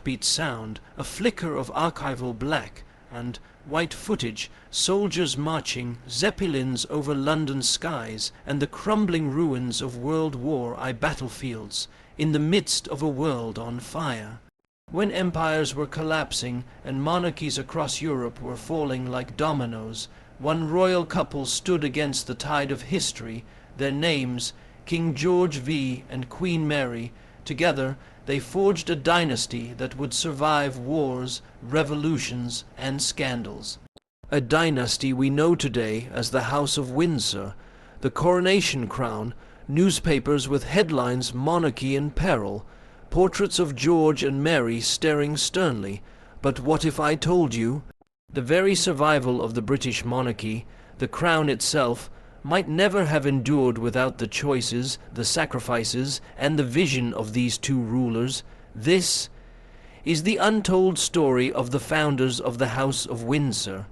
heartbeat sound, a flicker of archival black, and white footage, soldiers marching, zeppelins over London skies, and the crumbling ruins of World War I battlefields, in the midst of a world on fire. When empires were collapsing and monarchies across Europe were falling like dominoes, one royal couple stood against the tide of history, their names, King George V and Queen Mary. Together they forged a dynasty that would survive wars, revolutions, and scandals. A dynasty we know today as the House of Windsor, the coronation crown, newspapers with headlines "Monarchy in Peril," portraits of George and Mary staring sternly. But what if I told you? The very survival of the British monarchy, the crown itself, might never have endured without the choices, the sacrifices, and the vision of these two rulers. This is the untold story of the founders of the House of Windsor.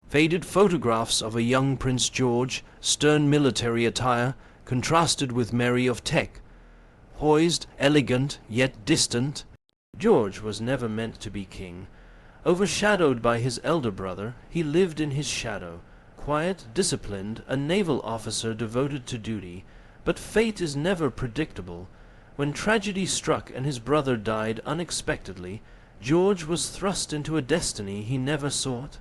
Faded photographs of a young Prince George, stern military attire, contrasted with Mary of Teck. Poised, elegant, yet distant. George was never meant to be king. Overshadowed by his elder brother, he lived in his shadow. Quiet, disciplined, a naval officer devoted to duty. But fate is never predictable. When tragedy struck and his brother died unexpectedly, George was thrust into a destiny he never sought.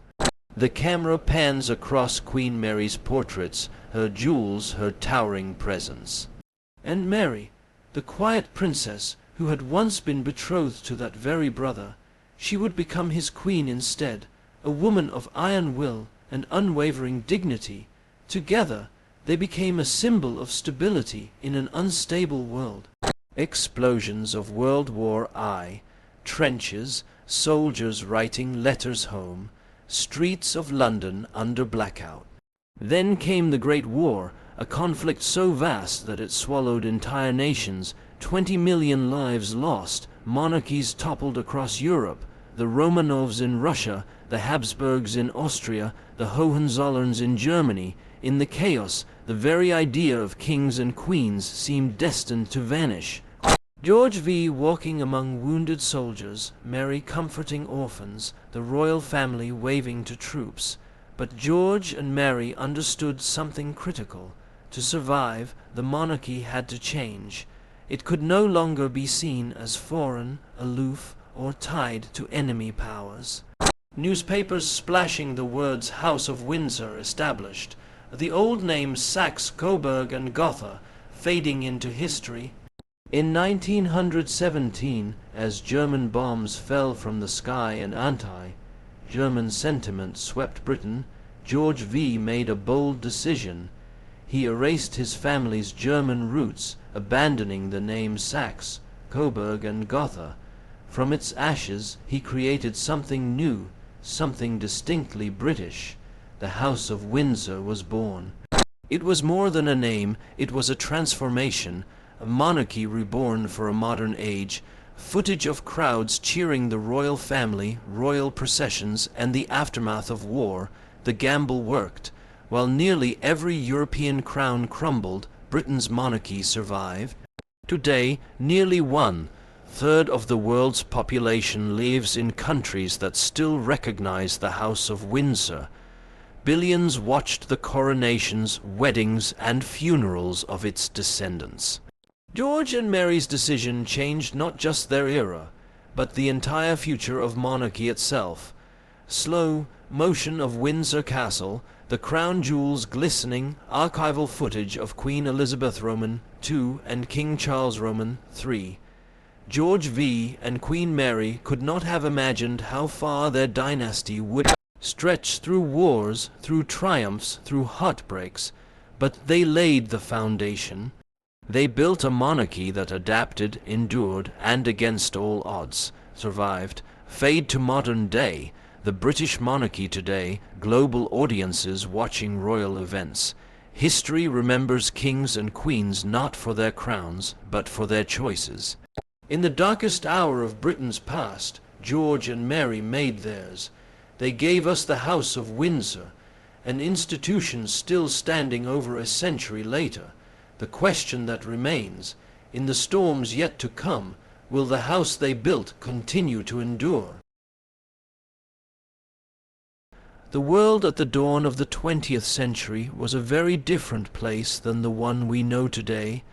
The camera pans across Queen Mary's portraits, her jewels, her towering presence. And Mary, the quiet princess who had once been betrothed to that very brother, she would become his queen instead, a woman of iron will and unwavering dignity. Together they became a symbol of stability in an unstable world. Explosions of World War I, trenches, soldiers writing letters home, streets of London under blackout. Then came the Great War, a conflict so vast that it swallowed entire nations, 20 million lives lost, monarchies toppled across Europe, the Romanovs in Russia, the Habsburgs in Austria, the Hohenzollerns in Germany. In the chaos, the very idea of kings and queens seemed destined to vanish. George V walking among wounded soldiers, Mary comforting orphans, the royal family waving to troops. But George and Mary understood something critical. To survive, the monarchy had to change. It could no longer be seen as foreign, aloof, or tied to enemy powers. Newspapers splashing the words House of Windsor established, the old names Saxe, Coburg, and Gotha fading into history. In 1917, as German bombs fell from the sky and anti-German sentiment swept Britain, George V made a bold decision. He erased his family's German roots, abandoning the names Saxe, Coburg, and Gotha. From its ashes he created something new, something distinctly British. The House of Windsor was born. It was more than a name, it was a transformation, a monarchy reborn for a modern age. Footage of crowds cheering the royal family, royal processions, and the aftermath of war. The gamble worked. While nearly every European crown crumbled, Britain's monarchy survived. Today, nearly 1/3 of the world's population lives in countries that still recognize the House of Windsor. Billions watched the coronations, weddings, and funerals of its descendants. George and Mary's decision changed not just their era, but the entire future of monarchy itself. Slow motion of Windsor Castle, the crown jewels glistening, archival footage of Queen Elizabeth Roman II and King Charles Roman III. George V and Queen Mary could not have imagined how far their dynasty would stretch through wars, through triumphs, through heartbreaks, but they laid the foundation. They built a monarchy that adapted, endured, and against all odds, survived. Fade to modern day, the British monarchy today, global audiences watching royal events. History remembers kings and queens not for their crowns, but for their choices. In the darkest hour of Britain's past, George and Mary made theirs. They gave us the House of Windsor, an institution still standing over a century later. The question that remains, in the storms yet to come, Will the house they built continue to endure? The world at the dawn of the 20th century was a very different place than the one we know today.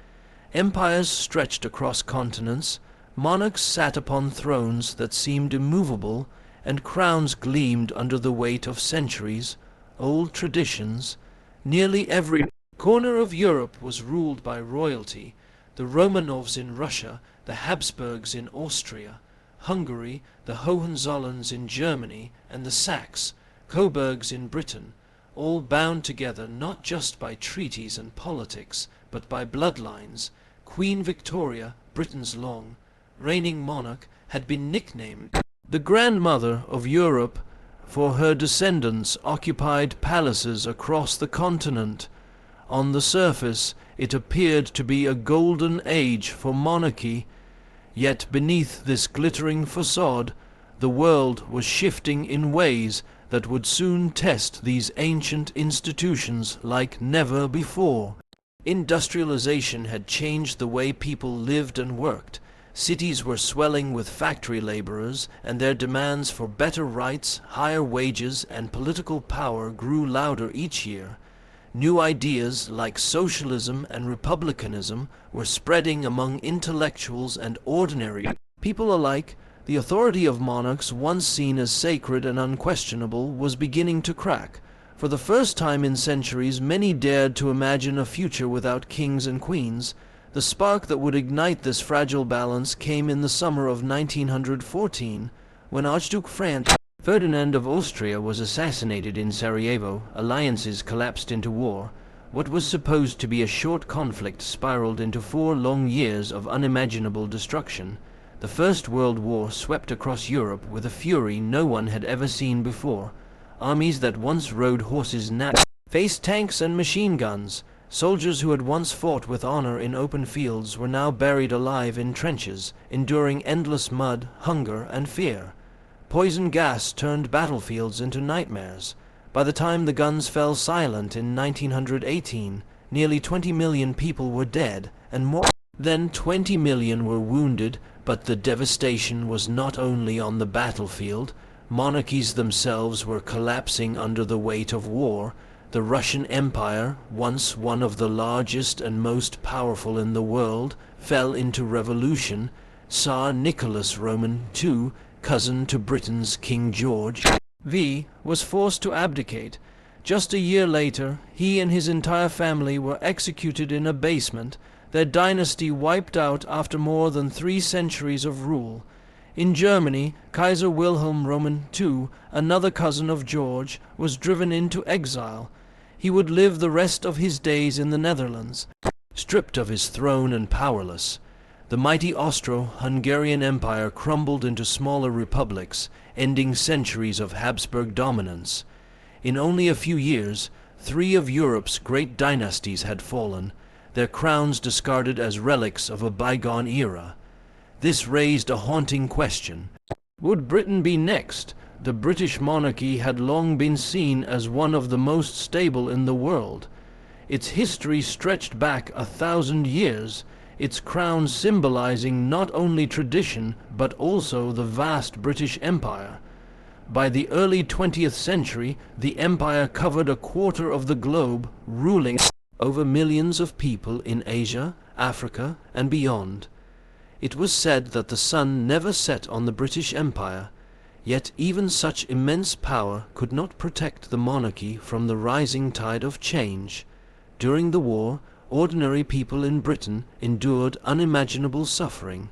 Empires stretched across continents, monarchs sat upon thrones that seemed immovable, and crowns gleamed under the weight of centuries, old traditions. Nearly every corner of Europe was ruled by royalty: the Romanovs in Russia, the Habsburgs in Austria, Hungary, the Hohenzollerns in Germany, and the Saxe, Coburgs in Britain, all bound together not just by treaties and politics, but by bloodlines. Queen Victoria, Britain's long reigning monarch, had been nicknamed the grandmother of Europe, for her descendants occupied palaces across the continent. On the surface, it appeared to be a golden age for monarchy, yet beneath this glittering facade, the world was shifting in ways that would soon test these ancient institutions like never before. Industrialization had changed the way people lived and worked. Cities were swelling with factory laborers, and their demands for better rights, higher wages, and political power grew louder each year. New ideas like socialism and republicanism were spreading among intellectuals and ordinary people alike. The authority of monarchs, once seen as sacred and unquestionable, was beginning to crack. For the first time in centuries, many dared to imagine a future without kings and queens. The spark that would ignite this fragile balance came in the summer of 1914, when Archduke Franz Ferdinand of Austria was assassinated in Sarajevo. Alliances collapsed into war. What was supposed to be a short conflict spiraled into 4 long years of unimaginable destruction. The First World War swept across Europe with a fury no one had ever seen before. Armies that once rode horses now faced tanks and machine guns. Soldiers who had once fought with honor in open fields were now buried alive in trenches, enduring endless mud, hunger, and fear. Poison gas turned battlefields into nightmares. By the time the guns fell silent in 1918, nearly 20 million people were dead, and more than 20 million were wounded. But the devastation was not only on the battlefield. Monarchies themselves were collapsing under the weight of war. The Russian Empire, once one of the largest and most powerful in the world, fell into revolution. Tsar Nicholas Roman II, cousin to Britain's King George V, was forced to abdicate. Just a year later, he and his entire family were executed in a basement, their dynasty wiped out after more than 3 centuries of rule. In Germany, Kaiser Wilhelm Roman II, another cousin of George, was driven into exile. He would live the rest of his days in the Netherlands, stripped of his throne and powerless. The mighty Austro-Hungarian Empire crumbled into smaller republics, ending centuries of Habsburg dominance. In only a few years, 3 of Europe's great dynasties had fallen, their crowns discarded as relics of a bygone era. This raised a haunting question. Would Britain be next? The British monarchy had long been seen as one of the most stable in the world. Its history stretched back 1,000 years, its crown symbolizing not only tradition but also the vast British Empire. By the early 20th century, the empire covered a quarter of the globe, ruling over millions of people in Asia, Africa, and beyond. It was said that the sun never set on the British Empire, yet even such immense power could not protect the monarchy from the rising tide of change. During the war, ordinary people in Britain endured unimaginable suffering.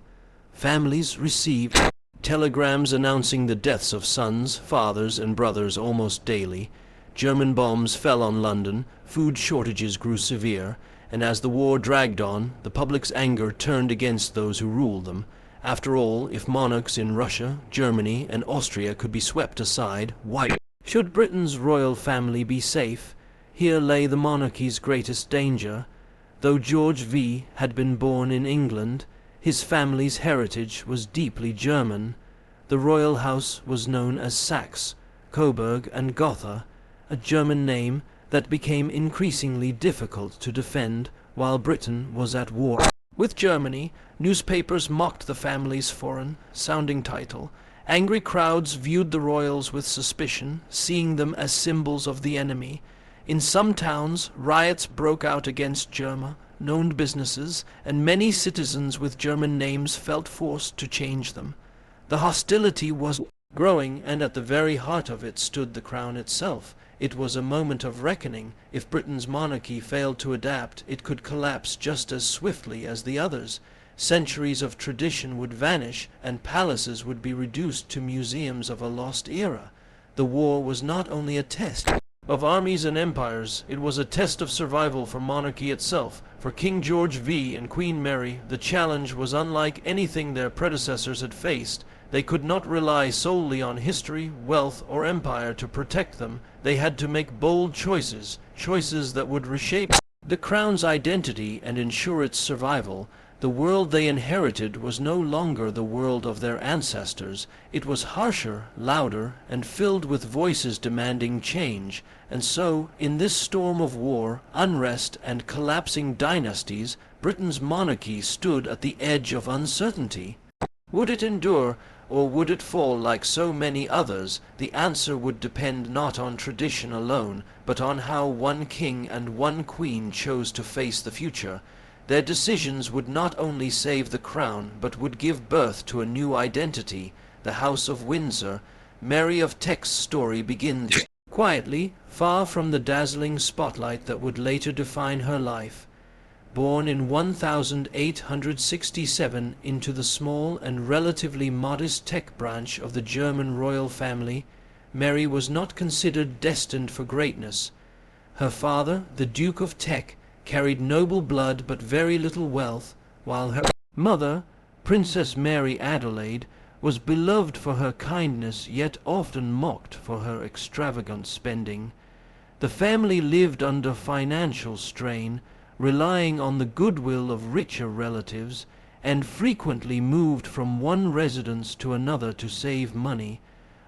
Families received telegrams announcing the deaths of sons, fathers, and brothers almost daily. German bombs fell on London, food shortages grew severe, and as the war dragged on, the public's anger turned against those who ruled them. After all, if monarchs in Russia, Germany, and Austria could be swept aside, why should Britain's royal family be safe? Here lay the monarchy's greatest danger. Though George V had been born in England, his family's heritage was deeply German. The royal house was known as Saxe, Coburg, and Gotha, a German name that became increasingly difficult to defend while Britain was at war With Germany, newspapers mocked the family's foreign-sounding title. Angry crowds viewed the royals with suspicion, seeing them as symbols of the enemy. In some towns, riots broke out against German-known businesses, and many citizens with German names felt forced to change them. The hostility was growing, and at the very heart of it stood the crown itself. It was a moment of reckoning. If Britain's monarchy failed to adapt, it could collapse just as swiftly as the others. Centuries of tradition would vanish, and palaces would be reduced to museums of a lost era. The war was not only a test of armies and empires, it was a test of survival for monarchy itself. For King George V and Queen Mary, the challenge was unlike anything their predecessors had faced. They could not rely solely on history, wealth, or empire to protect them. They had to make bold choices, choices that would reshape the crown's identity and ensure its survival. The world they inherited was no longer the world of their ancestors. It was harsher, louder, and filled with voices demanding change. And so, in this storm of war, unrest, and collapsing dynasties, Britain's monarchy stood at the edge of uncertainty. Would it endure, or would it fall like so many others? The answer would depend not on tradition alone, but on how one king and one queen chose to face the future. Their decisions would not only save the crown, but would give birth to a new identity, the House of Windsor. Mary of Teck's story begins quietly, far from the dazzling spotlight that would later define her life. Born in 1867 into the small and relatively modest Teck branch of the German royal family, Mary was not considered destined for greatness. Her father, the Duke of Teck, carried noble blood but very little wealth, while her mother, Princess Mary Adelaide, was beloved for her kindness, yet often mocked for her extravagant spending. The family lived under financial strain, relying on the goodwill of richer relatives, and frequently moved from one residence to another to save money.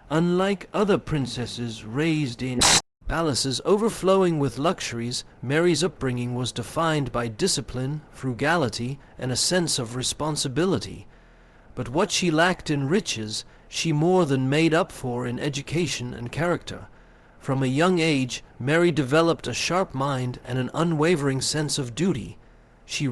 Unlike other princesses raised in palaces overflowing with luxuries, Mary's upbringing was defined by discipline, frugality, and a sense of responsibility. But what she lacked in riches, she more than made up for in education and character. From a young age, Mary developed a sharp mind and an unwavering sense of duty. She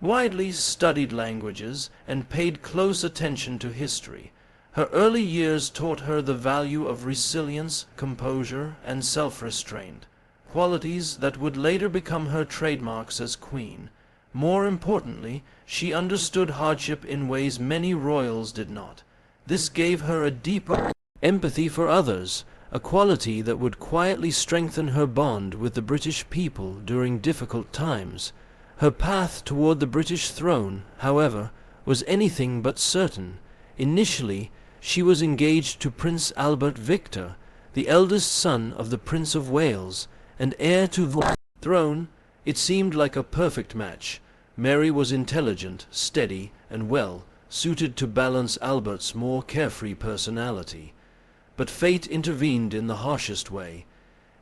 widely studied languages and paid close attention to history. Her early years taught her the value of resilience, composure, and self-restraint, qualities that would later become her trademarks as queen. More importantly, she understood hardship in ways many royals did not. This gave her a deeper empathy for others, a quality that would quietly strengthen her bond with the British people during difficult times. Her path toward the British throne, however, was anything but certain. Initially, she was engaged to Prince Albert Victor, the eldest son of the Prince of Wales, and heir to the throne. It seemed like a perfect match. Mary was intelligent, steady, and well suited to balance Albert's more carefree personality. But fate intervened in the harshest way.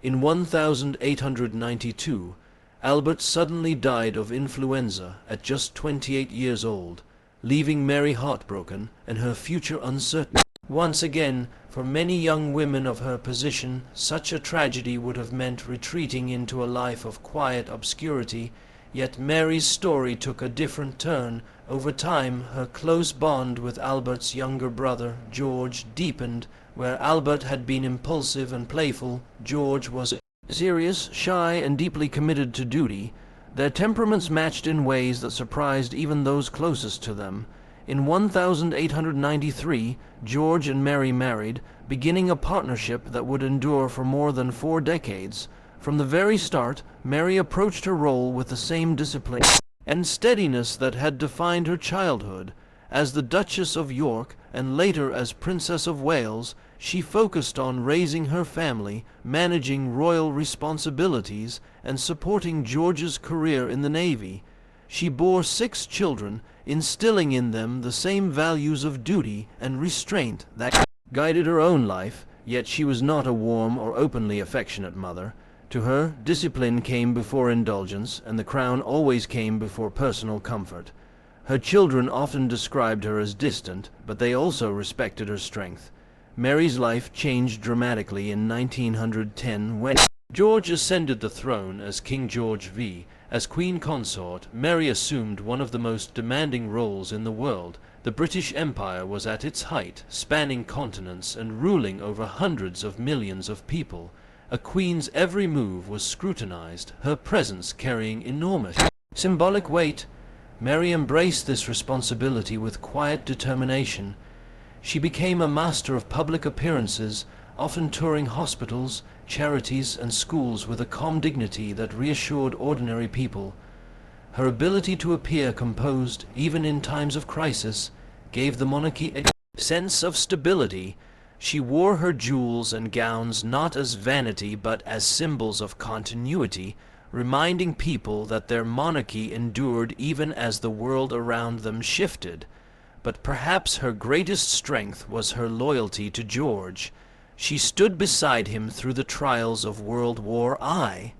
In 1892, Albert suddenly died of influenza at just 28 years old, leaving Mary heartbroken and her future uncertain. Once again, for many young women of her position, such a tragedy would have meant retreating into a life of quiet obscurity. Yet Mary's story took a different turn. Over time, her close bond with Albert's younger brother, George, deepened. Where Albert had been impulsive and playful, George was serious, shy, and deeply committed to duty. Their temperaments matched in ways that surprised even those closest to them. In 1893, George and Mary married, beginning a partnership that would endure for more than 4 decades. From the very start, Mary approached her role with the same discipline and steadiness that had defined her childhood. As the Duchess of York, and later as Princess of Wales, she focused on raising her family, managing royal responsibilities, and supporting George's career in the Navy. She bore 6 children, instilling in them the same values of duty and restraint that guided her own life, yet she was not a warm or openly affectionate mother. To her, discipline came before indulgence, and the crown always came before personal comfort. Her children often described her as distant, but they also respected her strength. Mary's life changed dramatically in 1910 when George ascended the throne as King George V. As Queen Consort, Mary assumed one of the most demanding roles in the world. The British Empire was at its height, spanning continents and ruling over hundreds of millions of people. A queen's every move was scrutinized, her presence carrying enormous symbolic weight. Mary embraced this responsibility with quiet determination. She became a master of public appearances, often touring hospitals, charities, and schools with a calm dignity that reassured ordinary people. Her ability to appear composed, even in times of crisis, gave the monarchy a sense of stability. She wore her jewels and gowns not as vanity but as symbols of continuity, reminding people that their monarchy endured even as the world around them shifted. But perhaps her greatest strength was her loyalty to George. She stood beside him through the trials of World War I,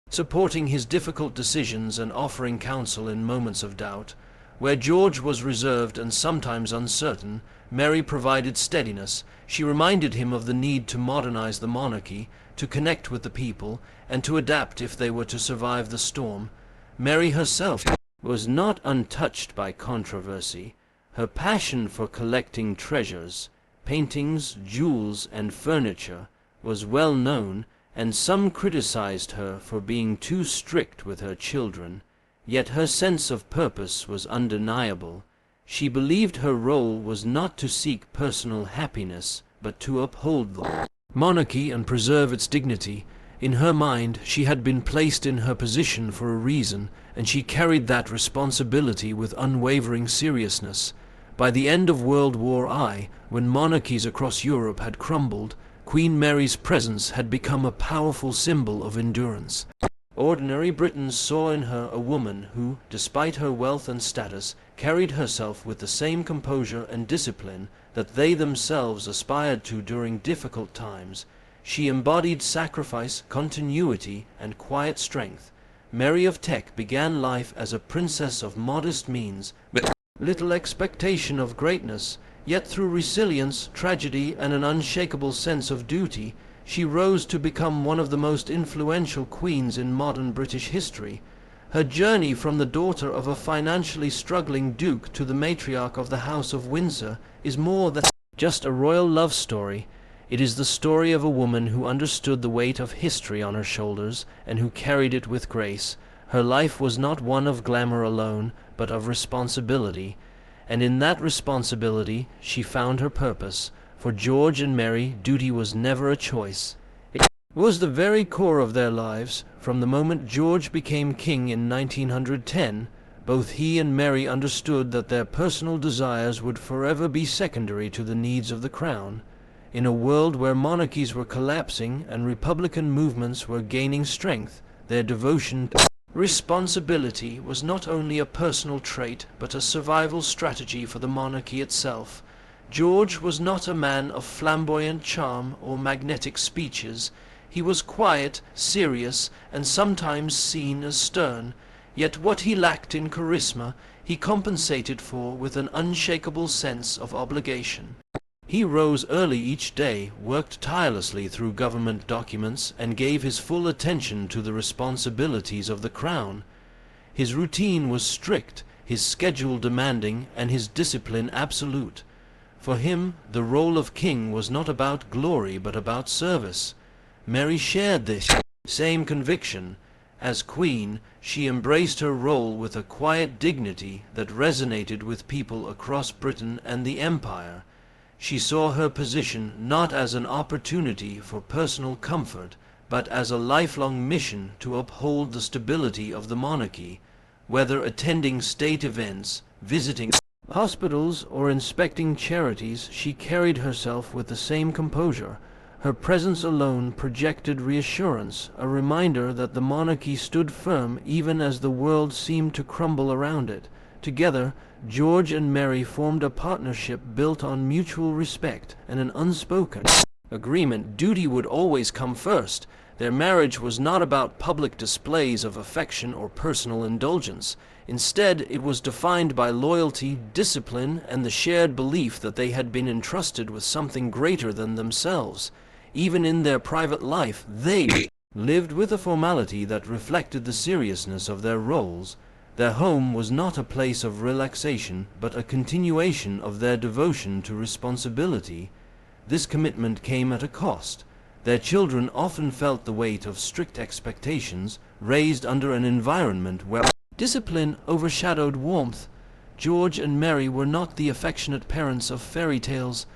supporting his difficult decisions and offering counsel in moments of doubt. Where George was reserved and sometimes uncertain, Mary provided steadiness. She reminded him of the need to modernize the monarchy, to connect with the people, and to adapt if they were to survive the storm. Mary herself was not untouched by controversy. Her passion for collecting treasures, paintings, jewels, and furniture was well known, and some criticized her for being too strict with her children. Yet her sense of purpose was undeniable. She believed her role was not to seek personal happiness, but to uphold the monarchy and preserve its dignity. In her mind, she had been placed in her position for a reason, and she carried that responsibility with unwavering seriousness. By the end of World War I, when monarchies across Europe had crumbled, Queen Mary's presence had become a powerful symbol of endurance. Ordinary Britons saw in her a woman who, despite her wealth and status, carried herself with the same composure and discipline that they themselves aspired to during difficult times. She embodied sacrifice, continuity, and quiet strength. Mary of Teck began life as a princess of modest means, with little expectation of greatness, yet through resilience, tragedy, and an unshakable sense of duty, she rose to become one of the most influential queens in modern British history. Her journey from the daughter of a financially struggling duke to the matriarch of the House of Windsor is more than just a royal love story. It is the story of a woman who understood the weight of history on her shoulders and who carried it with grace. Her life was not one of glamour alone, but of responsibility, and in that responsibility she found her purpose. For George and Mary, duty was never a choice. It was the very core of their lives. From the moment George became king in 1910, both he and Mary understood that their personal desires would forever be secondary to the needs of the crown. In a world where monarchies were collapsing and republican movements were gaining strength, their devotion to responsibility was not only a personal trait, but a survival strategy for the monarchy itself. George was not a man of flamboyant charm or magnetic speeches. He was quiet, serious, and sometimes seen as stern. Yet what he lacked in charisma, he compensated for with an unshakable sense of obligation. He rose early each day, worked tirelessly through government documents, and gave his full attention to the responsibilities of the crown. His routine was strict, his schedule demanding, and his discipline absolute. For him, the role of king was not about glory, but about service. Mary shared this same conviction. As queen, she embraced her role with a quiet dignity that resonated with people across Britain and the Empire. She saw her position not as an opportunity for personal comfort, but as a lifelong mission to uphold the stability of the monarchy. Whether attending state events, visiting hospitals, or inspecting charities, she carried herself with the same composure. Her presence alone projected reassurance, a reminder that the monarchy stood firm even as the world seemed to crumble around it. Together, George and Mary formed a partnership built on mutual respect and an unspoken agreement. Duty would always come first. Their marriage was not about public displays of affection or personal indulgence. Instead, it was defined by loyalty, discipline, and the shared belief that they had been entrusted with something greater than themselves. Even in their private life, they lived with a formality that reflected the seriousness of their roles. Their home was not a place of relaxation, but a continuation of their devotion to responsibility. This commitment came at a cost. Their children often felt the weight of strict expectations, raised under an environment where discipline overshadowed warmth. George and Mary were not the affectionate parents of fairy tales.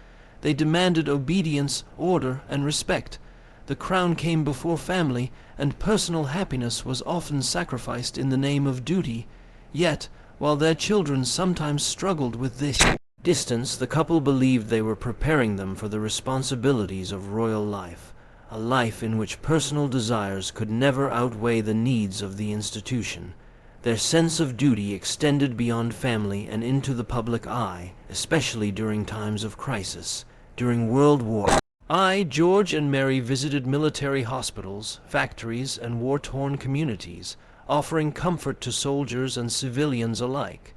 They demanded obedience, order, and respect. The crown came before family, and personal happiness was often sacrificed in the name of duty. Yet, while their children sometimes struggled with this distance, the couple believed they were preparing them for the responsibilities of royal life, a life in which personal desires could never outweigh the needs of the institution. Their sense of duty extended beyond family and into the public eye, especially during times of crisis. During World War I, George and Mary visited military hospitals, factories, and war-torn communities, offering comfort to soldiers and civilians alike.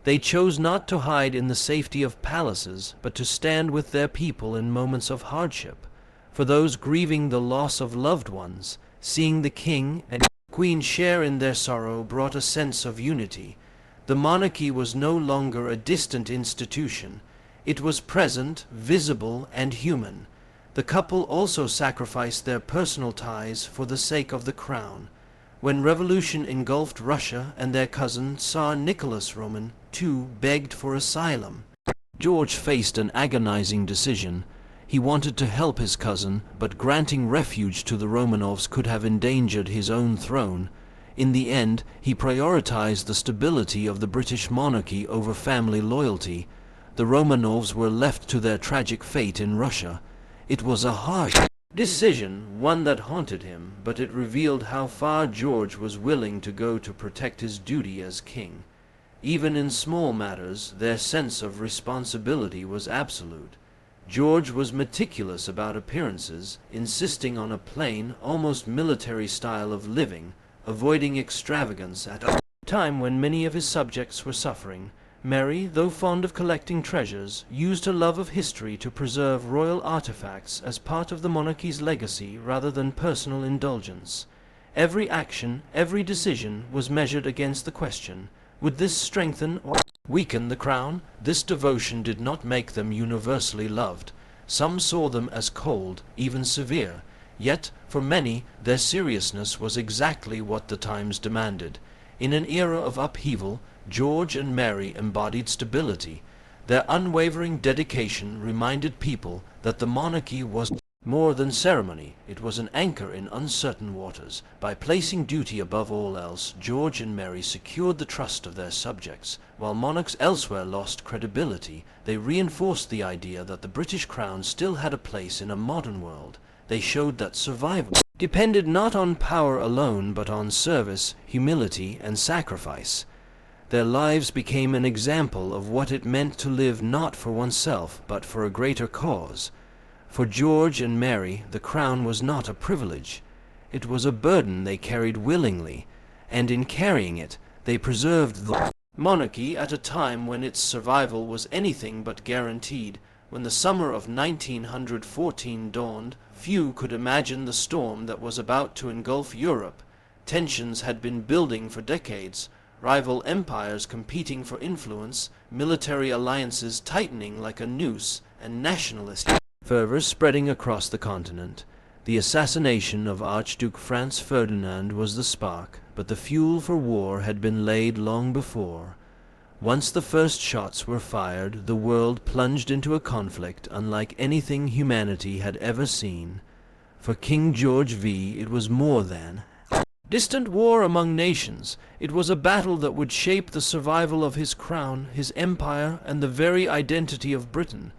They chose not to hide in the safety of palaces, but to stand with their people in moments of hardship. For those grieving the loss of loved ones, seeing the king and queen share in their sorrow brought a sense of unity. The monarchy was no longer a distant institution. It was present, visible, and human. The couple also sacrificed their personal ties for the sake of the crown. When revolution engulfed Russia and their cousin Tsar Nicholas Roman, too, begged for asylum, George faced an agonizing decision. He wanted to help his cousin, but granting refuge to the Romanovs could have endangered his own throne. In the end, he prioritized the stability of the British monarchy over family loyalty. The Romanovs were left to their tragic fate in Russia. It was a harsh decision, one that haunted him, but it revealed how far George was willing to go to protect his duty as king. Even in small matters, their sense of responsibility was absolute. George was meticulous about appearances, insisting on a plain, almost military style of living, avoiding extravagance at a time when many of his subjects were suffering. Mary, though fond of collecting treasures, used her love of history to preserve royal artifacts as part of the monarchy's legacy rather than personal indulgence. Every action, every decision was measured against the question, would this strengthen or weaken the crown? This devotion did not make them universally loved. Some saw them as cold, even severe. Yet, for many, their seriousness was exactly what the times demanded. In an era of upheaval, George and Mary embodied stability. Their unwavering dedication reminded people that the monarchy was more than ceremony. It was an anchor in uncertain waters. By placing duty above all else, George and Mary secured the trust of their subjects. While monarchs elsewhere lost credibility, they reinforced the idea that the British crown still had a place in a modern world. They showed that survival depended not on power alone, but on service, humility, and sacrifice. Their lives became an example of what it meant to live not for oneself, but for a greater cause. For George and Mary, the crown was not a privilege. It was a burden they carried willingly, and in carrying it, they preserved the monarchy at a time when its survival was anything but guaranteed. When the summer of 1914 dawned, few could imagine the storm that was about to engulf Europe. Tensions had been building for decades, rival empires competing for influence, military alliances tightening like a noose, and nationalist fervor spreading across the continent. The assassination of Archduke Franz Ferdinand was the spark, but the fuel for war had been laid long before. Once the first shots were fired, the world plunged into a conflict unlike anything humanity had ever seen. For King George V, it was more than distant war among nations. It was a battle that would shape the survival of his crown, his empire, and the very identity of Britain.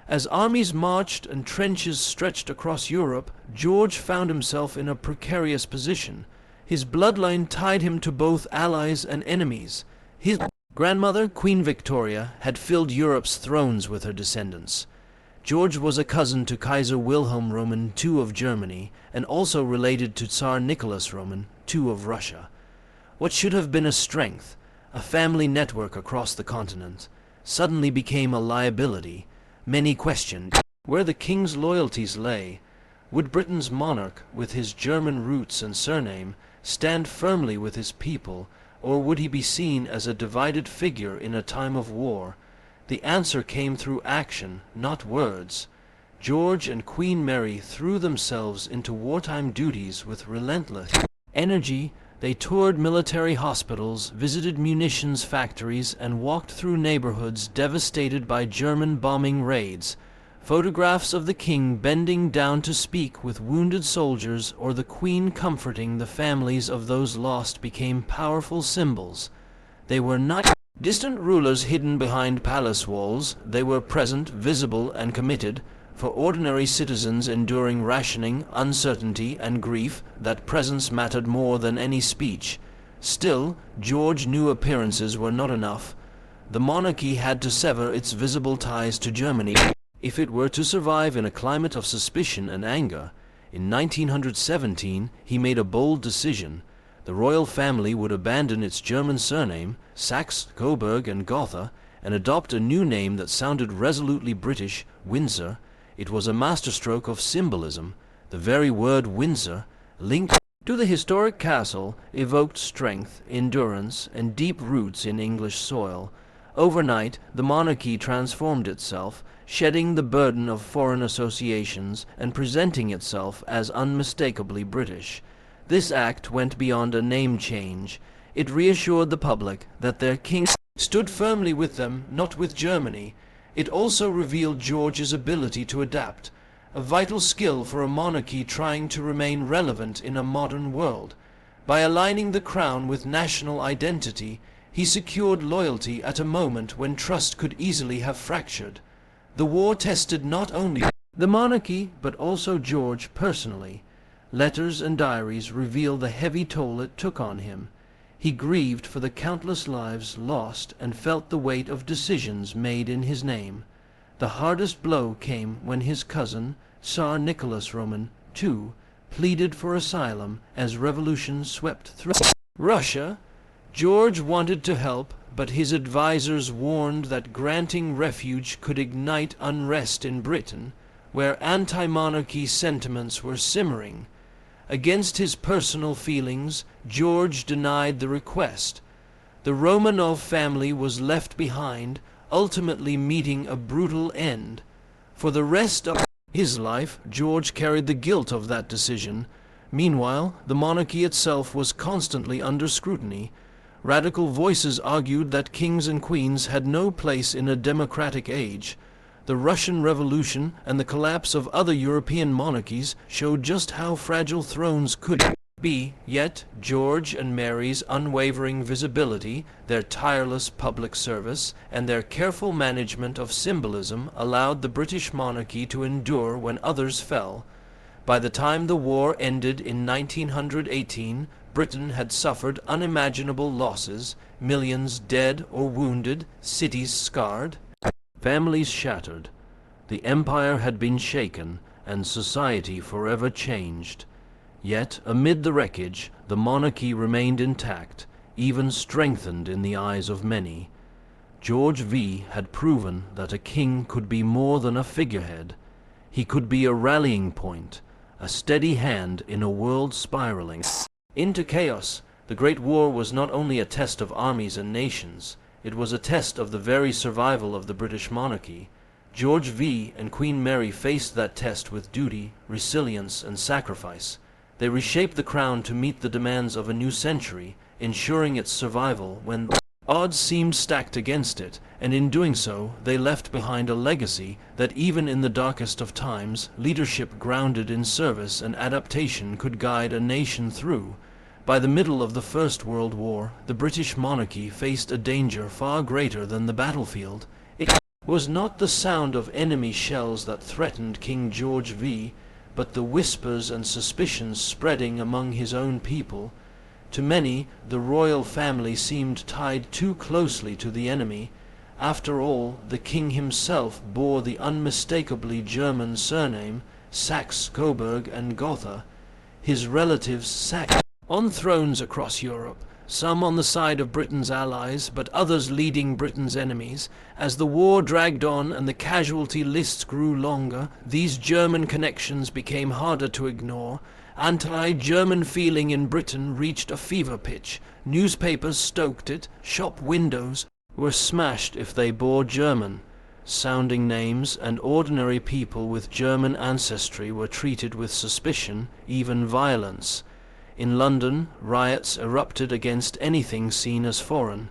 As armies marched and trenches stretched across Europe, George found himself in a precarious position. His bloodline tied him to both allies and enemies. His grandmother, Queen Victoria, had filled Europe's thrones with her descendants. George was a cousin to Kaiser Wilhelm Roman II of Germany, and also related to Tsar Nicholas Roman II of Russia. What should have been a strength, a family network across the continent, suddenly became a liability. Many questioned where the king's loyalties lay. Would Britain's monarch, with his German roots and surname, stand firmly with his people, or would he be seen as a divided figure in a time of war? The answer came through action, not words. George and Queen Mary threw themselves into wartime duties with relentless energy. They toured military hospitals, visited munitions factories, and walked through neighborhoods devastated by German bombing raids. Photographs of the king bending down to speak with wounded soldiers or the queen comforting the families of those lost became powerful symbols. They were not distant rulers hidden behind palace walls. They were present, visible, and committed. For ordinary citizens enduring rationing, uncertainty, and grief, that presence mattered more than any speech. Still, George knew appearances were not enough. The monarchy had to sever its visible ties to Germany if it were to survive in a climate of suspicion and anger. In 1917, he made a bold decision. The royal family would abandon its German surname, Saxe, Coburg, and Gotha, and adopt a new name that sounded resolutely British, Windsor. It was a masterstroke of symbolism. The very word Windsor, linked to the historic castle, evoked strength, endurance, and deep roots in English soil. Overnight, the monarchy transformed itself, shedding the burden of foreign associations and presenting itself as unmistakably British. This act went beyond a name change. It reassured the public that their king stood firmly with them, not with Germany. It also revealed George's ability to adapt, a vital skill for a monarchy trying to remain relevant in a modern world. By aligning the crown with national identity, he secured loyalty at a moment when trust could easily have fractured. The war tested not only the monarchy, but also George personally. Letters and diaries reveal the heavy toll it took on him. He grieved for the countless lives lost and felt the weight of decisions made in his name. The hardest blow came when his cousin, Tsar Nicholas Roman II, pleaded for asylum as revolution swept through Russia. George wanted to help, but his advisers warned that granting refuge could ignite unrest in Britain, where anti-monarchy sentiments were simmering. Against his personal feelings, George denied the request. The Romanov family was left behind, ultimately meeting a brutal end. For the rest of his life, George carried the guilt of that decision. Meanwhile, the monarchy itself was constantly under scrutiny. Radical voices argued that kings and queens had no place in a democratic age. The Russian Revolution and the collapse of other European monarchies showed just how fragile thrones could be. Yet George and Mary's unwavering visibility, their tireless public service, and their careful management of symbolism allowed the British monarchy to endure when others fell. By the time the war ended in 1918, Britain had suffered unimaginable losses, millions dead or wounded, cities scarred, families shattered. The empire had been shaken, and society forever changed. Yet, amid the wreckage, the monarchy remained intact, even strengthened in the eyes of many. George V had proven that a king could be more than a figurehead. He could be a rallying point, a steady hand in a world spiraling into chaos. The Great War was not only a test of armies and nations, it was a test of the very survival of the British monarchy. George V and Queen Mary faced that test with duty, resilience, and sacrifice. They reshaped the crown to meet the demands of a new century, ensuring its survival when odds seemed stacked against it, and in doing so, they left behind a legacy that even in the darkest of times, leadership grounded in service and adaptation could guide a nation through. By the middle of the First World War, the British monarchy faced a danger far greater than the battlefield. It was not the sound of enemy shells that threatened King George V, but the whispers and suspicions spreading among his own people. To many, the royal family seemed tied too closely to the enemy. After all, the king himself bore the unmistakably German surname Saxe-Coburg and Gotha. His relatives sat on thrones across Europe, some on the side of Britain's allies, but others leading Britain's enemies. As the war dragged on and the casualty lists grew longer, these German connections became harder to ignore. Anti-German feeling in Britain reached a fever pitch. Newspapers stoked it, shop windows were smashed if they bore German-sounding names, and ordinary people with German ancestry were treated with suspicion, even violence. In London, riots erupted against anything seen as foreign.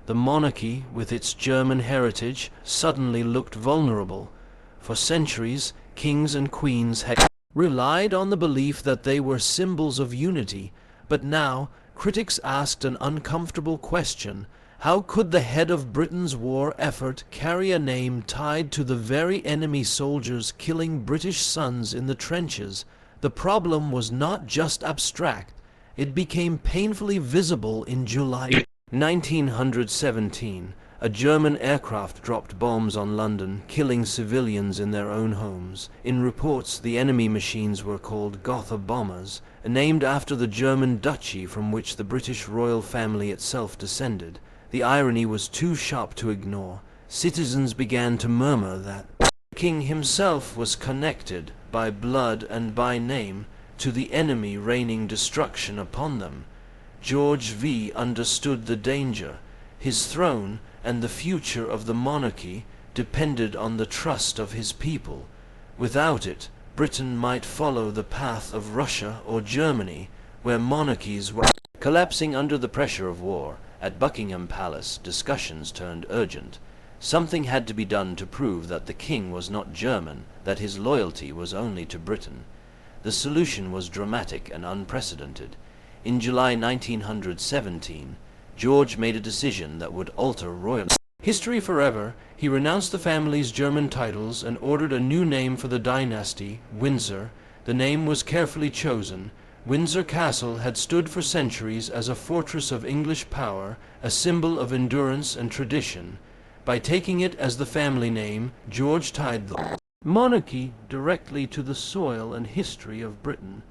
The monarchy, with its German heritage, suddenly looked vulnerable. For centuries, kings and queens had relied on the belief that they were symbols of unity, but now critics asked an uncomfortable question: how could the head of Britain's war effort carry a name tied to the very enemy soldiers killing British sons in the trenches? The problem was not just abstract, it became painfully visible in July 1917. A German aircraft dropped bombs on London, killing civilians in their own homes. In reports, the enemy machines were called Gotha bombers, named after the German duchy from which the British royal family itself descended. The irony was too sharp to ignore. Citizens began to murmur that the king himself was connected, by blood and by name, to the enemy raining destruction upon them. George V understood the danger. His throne and the future of the monarchy depended on the trust of his people. Without it, Britain might follow the path of Russia or Germany, where monarchies were collapsing under the pressure of war. At Buckingham Palace, discussions turned urgent. Something had to be done to prove that the king was not German, that his loyalty was only to Britain. The solution was dramatic and unprecedented. In July 1917, George made a decision that would alter royal history forever. He renounced the family's German titles and ordered a new name for the dynasty, Windsor. The name was carefully chosen. Windsor Castle had stood for centuries as a fortress of English power, a symbol of endurance and tradition. By taking it as the family name, George tied the monarchy directly to the soil and history of Britain.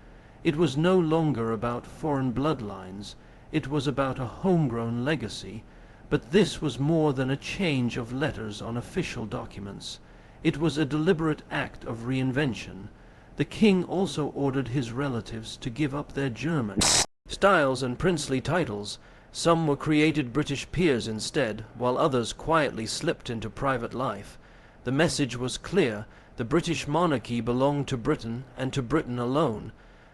It was no longer about foreign bloodlines, it was about a homegrown legacy. But this was more than a change of letters on official documents. It was a deliberate act of reinvention. The king also ordered his relatives to give up their German styles and princely titles. Some were created British peers instead, while others quietly slipped into private life. The message was clear: the British monarchy belonged to Britain and to Britain alone.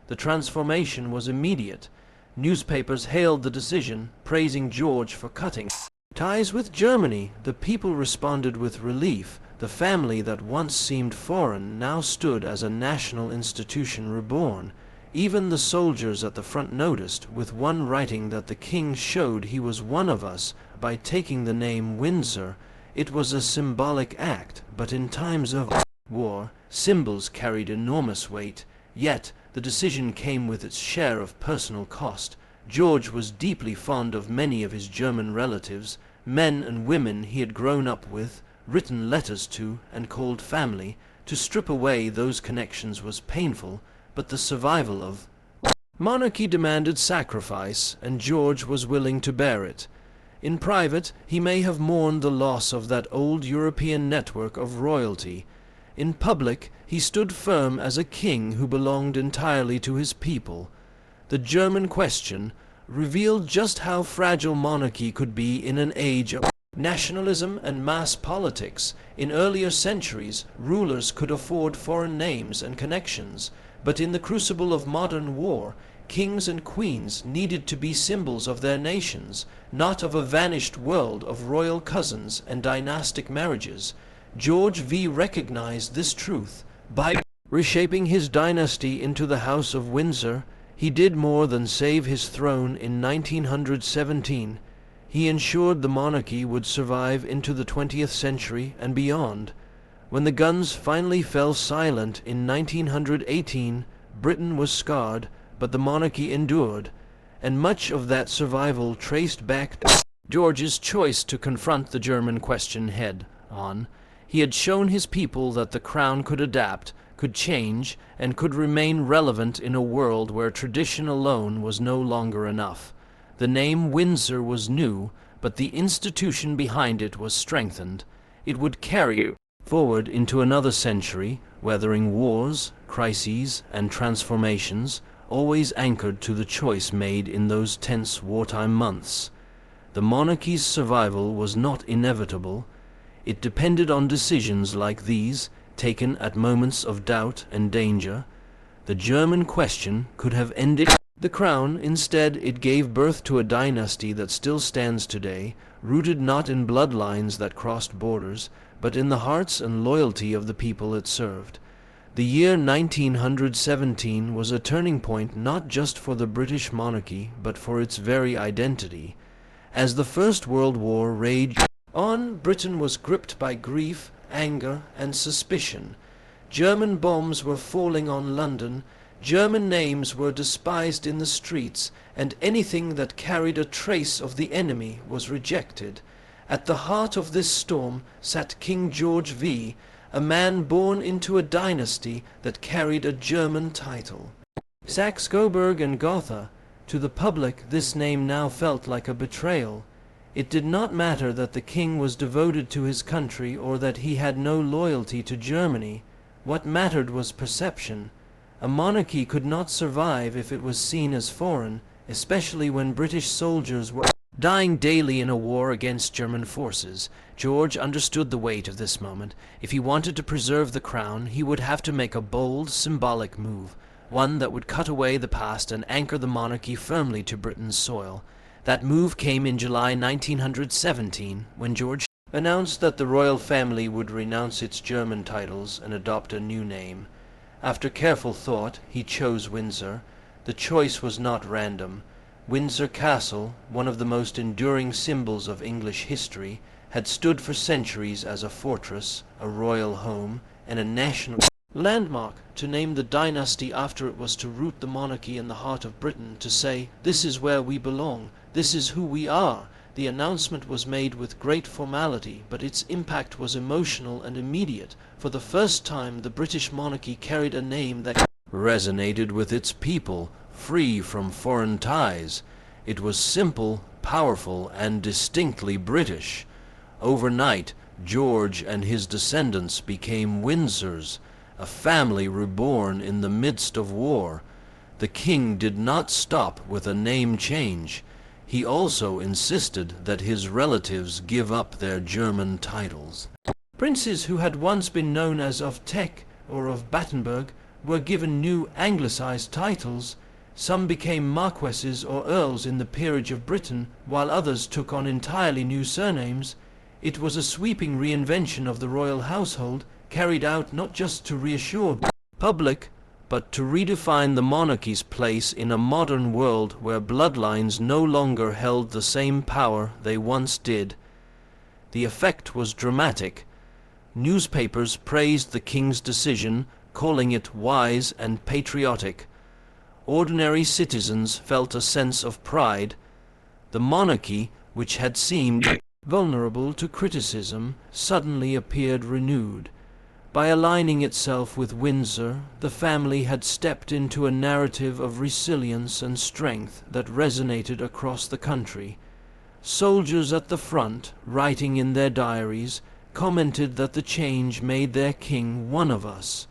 The transformation was immediate. Newspapers hailed the decision, praising George for cutting ties with Germany. The people responded with relief. The family that once seemed foreign now stood as a national institution reborn. Even the soldiers at the front noticed, with one writing that the king showed he was one of us by taking the name Windsor. It was a symbolic act, but in times of war, symbols carried enormous weight. Yet the decision came with its share of personal cost. George was deeply fond of many of his German relatives, men and women he had grown up with, written letters to, and called family. To strip away those connections was painful, but the survival of monarchy demanded sacrifice, and George was willing to bear it. In private, he may have mourned the loss of that old European network of royalty. In public, he stood firm as a king who belonged entirely to his people. The German question revealed just how fragile monarchy could be in an age of nationalism and mass politics. In earlier centuries, rulers could afford foreign names and connections, but in the crucible of modern war, kings and queens needed to be symbols of their nations, not of a vanished world of royal cousins and dynastic marriages. George V recognized this truth. By reshaping his dynasty into the House of Windsor, he did more than save his throne in 1917. He ensured the monarchy would survive into the 20th century and beyond. When the guns finally fell silent in 1918, Britain was scarred, but the monarchy endured, and much of that survival traced back to George's choice to confront the German question head-on. He had shown his people that the crown could adapt, could change, and could remain relevant in a world where tradition alone was no longer enough. The name Windsor was new, but the institution behind it was strengthened. It would carry forward into another century, weathering wars, crises, and transformations, always anchored to the choice made in those tense wartime months. The monarchy's survival was not inevitable. It depended on decisions like these, taken at moments of doubt and danger. The German question could have ended the crown. Instead, it gave birth to a dynasty that still stands today, rooted not in bloodlines that crossed borders, but in the hearts and loyalty of the people it served. The year 1917 was a turning point not just for the British monarchy, but for its very identity. As the First World War raged on, Britain was gripped by grief, anger, and suspicion. German bombs were falling on London, German names were despised in the streets, and anything that carried a trace of the enemy was rejected. At the heart of this storm sat King George V, a man born into a dynasty that carried a German title. Saxe-Coburg and Gotha. To the public, this name now felt like a betrayal. It did not matter that the king was devoted to his country or that he had no loyalty to Germany. What mattered was perception. A monarchy could not survive if it was seen as foreign, especially when British soldiers were dying daily in a war against German forces. George understood the weight of this moment. If he wanted to preserve the crown, he would have to make a bold, symbolic move, one that would cut away the past and anchor the monarchy firmly to Britain's soil. That move came in July 1917, when George announced that the royal family would renounce its German titles and adopt a new name. After careful thought, he chose Windsor. The choice was not random. Windsor Castle, one of the most enduring symbols of English history, had stood for centuries as a fortress, a royal home, and a national landmark. To name the dynasty after it was to root the monarchy in the heart of Britain, to say, "This is where we belong, this is who we are." The announcement was made with great formality, but its impact was emotional and immediate. For the first time, the British monarchy carried a name that resonated with its people, free from foreign ties. It was simple, powerful, and distinctly British. Overnight, George and his descendants became Windsors, a family reborn in the midst of war. The king did not stop with a name change. He also insisted that his relatives give up their German titles. Princes who had once been known as of Teck or of Battenberg were given new anglicized titles. Some became marquesses or earls in the peerage of Britain, while others took on entirely new surnames. It was a sweeping reinvention of the royal household, carried out not just to reassure the public, but to redefine the monarchy's place in a modern world where bloodlines no longer held the same power they once did. The effect was dramatic. Newspapers praised the king's decision, calling it wise and patriotic. Ordinary citizens felt a sense of pride. The monarchy, which had seemed vulnerable to criticism, suddenly appeared renewed. By aligning itself with Windsor, the family had stepped into a narrative of resilience and strength that resonated across the country. Soldiers at the front, writing in their diaries, commented that the change made their king one of us.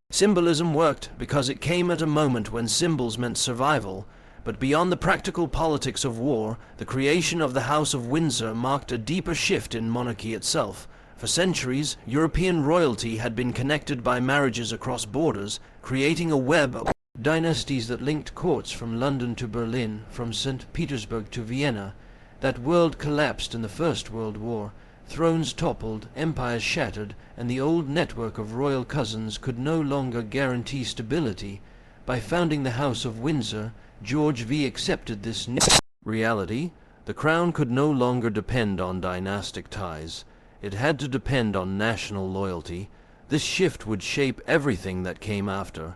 Symbolism worked because it came at a moment when symbols meant survival. But beyond the practical politics of war, the creation of the House of Windsor marked a deeper shift in monarchy itself. For centuries, European royalty had been connected by marriages across borders, creating a web of dynasties that linked courts from London to Berlin, from St. Petersburg to Vienna. That world collapsed in the First World War. Thrones toppled, empires shattered, and the old network of royal cousins could no longer guarantee stability. By founding the House of Windsor, George V accepted this new reality. The crown could no longer depend on dynastic ties. It had to depend on national loyalty. This shift would shape everything that came after.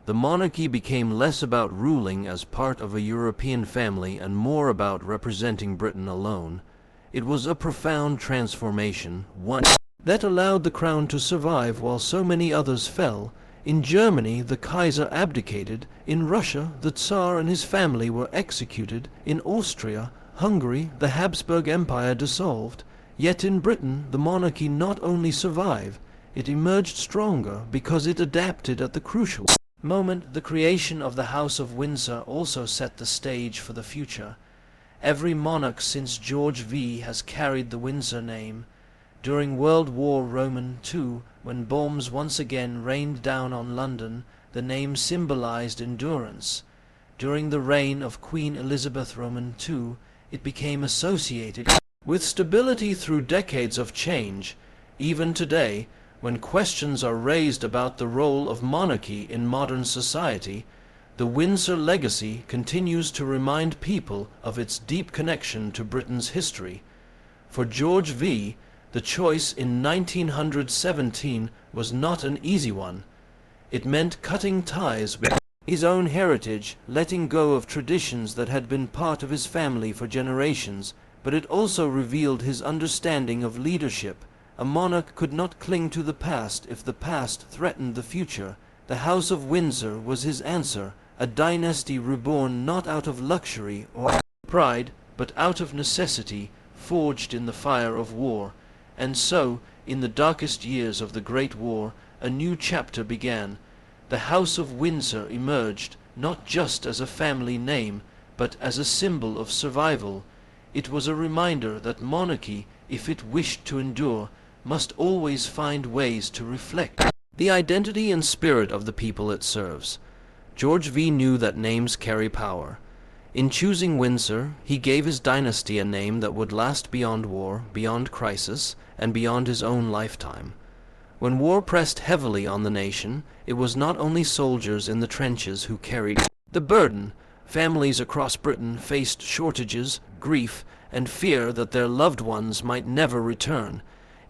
the monarchy became less about ruling as part of a European family and more about representing Britain alone. It was a profound transformation, one that allowed the crown to survive while so many others fell. In Germany, the Kaiser abdicated. In Russia, the Tsar and his family were executed. In Austria, Hungary, the Habsburg Empire dissolved. Yet in Britain, the monarchy not only survived, it emerged stronger because it adapted at the crucial moment. The creation of the House of Windsor also set the stage for the future. Every monarch since George V has carried the Windsor name. During World War II, when bombs once again rained down on London, the name symbolized endurance. During the reign of Queen Elizabeth II, it became associated with stability through decades of change. Even today, when questions are raised about the role of monarchy in modern society, the Windsor legacy continues to remind people of its deep connection to Britain's history. For George V, the choice in 1917 was not an easy one. It meant cutting ties with his own heritage, letting go of traditions that had been part of his family for generations, but it also revealed his understanding of leadership. A monarch could not cling to the past if the past threatened the future. The House of Windsor was his answer, a dynasty reborn not out of luxury or pride, but out of necessity, forged in the fire of war. And so, in the darkest years of the Great War, a new chapter began. The House of Windsor emerged, not just as a family name, but as a symbol of survival. It was a reminder that monarchy, if it wished to endure, must always find ways to reflect the identity and spirit of the people it serves. George V knew that names carry power. In choosing Windsor, he gave his dynasty a name that would last beyond war, beyond crisis, and beyond his own lifetime. When war pressed heavily on the nation, it was not only soldiers in the trenches who carried the burden. Families across Britain faced shortages, grief, and fear that their loved ones might never return.